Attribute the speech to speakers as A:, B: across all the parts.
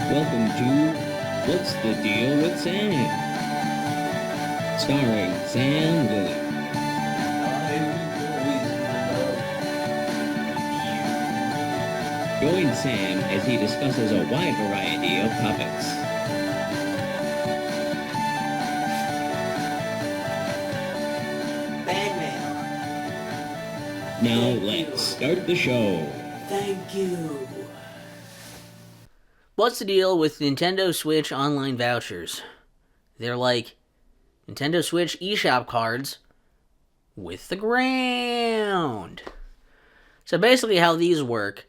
A: Welcome to What's the Deal with Sam? Starring Sam Lilly. Join Sam as he discusses a wide variety of topics.
B: Bad mail.
A: Now let's start the show.
B: Thank you.
C: What's the deal with Nintendo Switch online vouchers? They're like Nintendo Switch eShop cards with the ground. So basically how these work,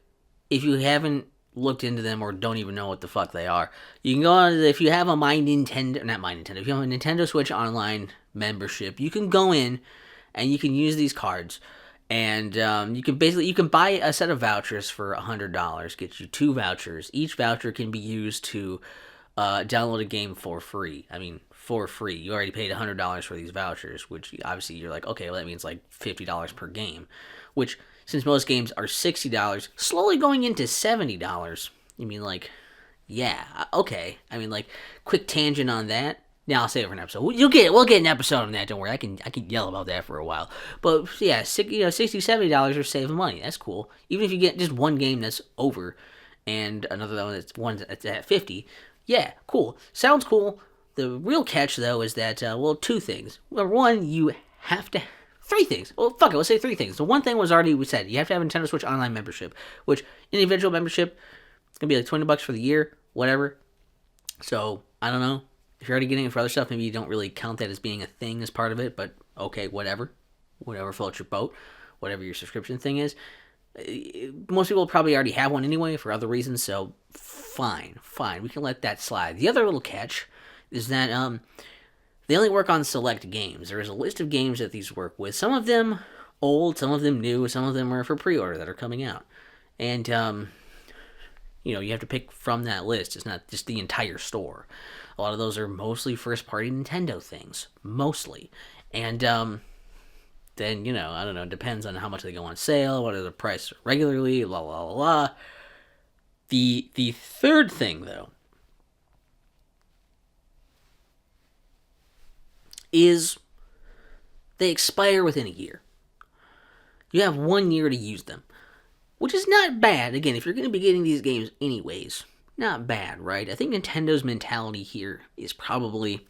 C: if you haven't looked into them or don't even know what the fuck they are, you can go on, if you have a if you have a Nintendo Switch online membership, you can go in and you can use these cards. And you can buy a set of vouchers for $100. Get you 2 vouchers. Each voucher can be used to download a game for free. I mean, for free. You already paid $100 for these vouchers, which obviously you're like, okay, well that means like $50 per game. Which, since most games are $60, slowly going into $70. You mean like, yeah, okay. I mean like, quick tangent on that. Now I'll save it for an episode. We'll get an episode on that. Don't worry, I can yell about that for a while. But yeah, $60, $70 are saving money. That's cool. Even if you get just one game that's over, and another one that's at 50. Yeah, cool. Sounds cool. The real catch though is that 2 things. Number one, you have to. 3 things. Well, fuck it. Let's say 3 things. The one thing was already we said. You have to have a Nintendo Switch Online membership, which individual membership it's gonna be like $20 for the year, whatever. So I don't know. If you're already getting it for other stuff, maybe you don't really count that as being a thing as part of it, but okay, whatever. Whatever floats your boat, whatever your subscription thing is. Most people probably already have one anyway for other reasons, so fine. We can let that slide. The other little catch is that they only work on select games. There is a list of games that these work with. Some of them old, some of them new, some of them are for pre-order that are coming out. And, you have to pick from that list. It's not just the entire store. A lot of those are mostly first-party Nintendo things. Mostly. And, then, I don't know, it depends on how much they go on sale, what are the price regularly, blah, blah, blah, blah. The third thing, though, is they expire within a year. You have 1 year to use them, which is not bad. Again, if you're going to be getting these games anyways, not bad, right? I think Nintendo's mentality here is probably,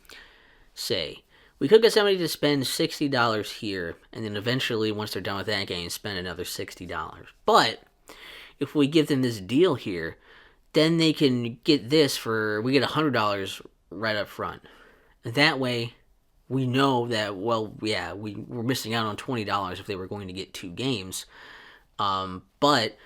C: say, we could get somebody to spend $60 here, and then eventually, once they're done with that game, spend another $60. But if we give them this deal here, then they can get this we get $100 right up front. And that way, we know that, well, yeah, we're missing out on $20 if they were going to get 2 games. But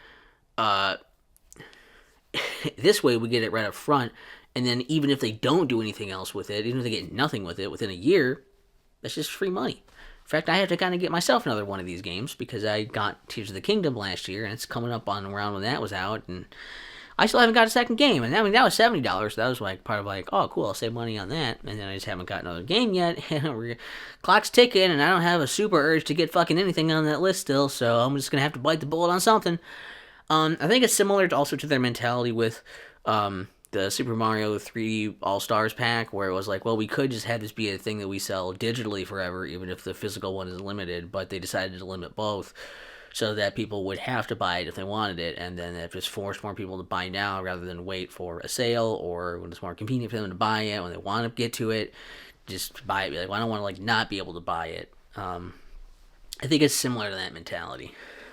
C: this way we get it right up front, and then even if they don't do anything else with it, even if they get nothing with it within a year, that's just free money. In fact, I have to kind of get myself another one of these games because I got Tears of the Kingdom last year, and it's coming up on around when that was out, and I still haven't got a second game. And I mean, that was $70. So that was like part of like, oh, cool, I'll save money on that. And then I just haven't got another game yet. Clock's ticking, and I don't have a super urge to get fucking anything on that list still. So I'm just gonna have to bite the bullet on something. I think it's similar to their mentality with the Super Mario 3D All-Stars pack, where it was like, well, we could just have this be a thing that we sell digitally forever, even if the physical one is limited, but they decided to limit both so that people would have to buy it if they wanted it, and then that just forced more people to buy now rather than wait for a sale, or when it's more convenient for them to buy it, when they want to get to it, just buy it. Be like, well, I don't want to like not be able to buy it. I think it's similar to that mentality.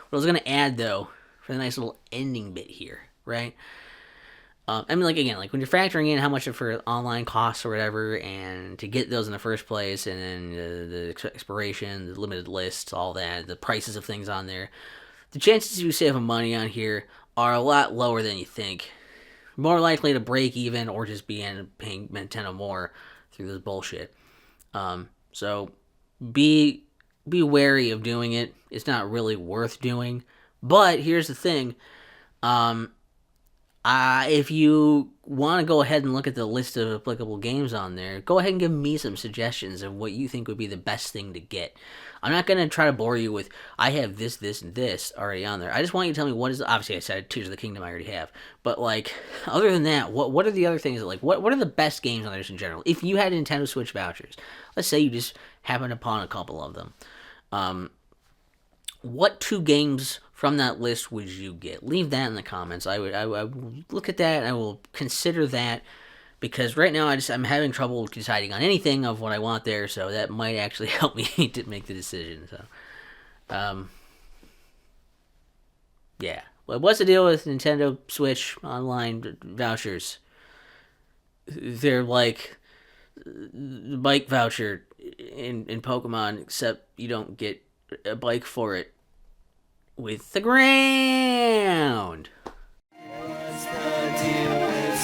C: What I was going to add, though, for the nice little ending bit here, right? I mean, like, again, like when you're factoring in how much it for online costs or whatever, and to get those in the first place, and then the expiration, the limited lists, all that, the prices of things on there, the chances you save money on here are a lot lower than you think. More likely to break even or just be paying Nintendo more through this bullshit. So be wary of doing it. It's not really worth doing. But here's the thing. If you want to go ahead and look at the list of applicable games on there, go ahead and give me some suggestions of what you think would be the best thing to get. I'm not going to try to bore you with, I have this, this, and this already on there. I just want you to tell me what is, obviously I said Tears of the Kingdom I already have. But, like, other than that, what are the other things that, like, what are the best games on there just in general? If you had Nintendo Switch vouchers, let's say you just happened upon a couple of them. What 2 games from that list would you get? Leave that in the comments. I will look at that. I will consider that because right now I'm having trouble deciding on anything of what I want there. So that might actually help me to make the decision. So, yeah. Well, what's the deal with Nintendo Switch online vouchers? They're like the bike voucher in Pokemon, except you don't get a bike for it with the ground. What's the deal with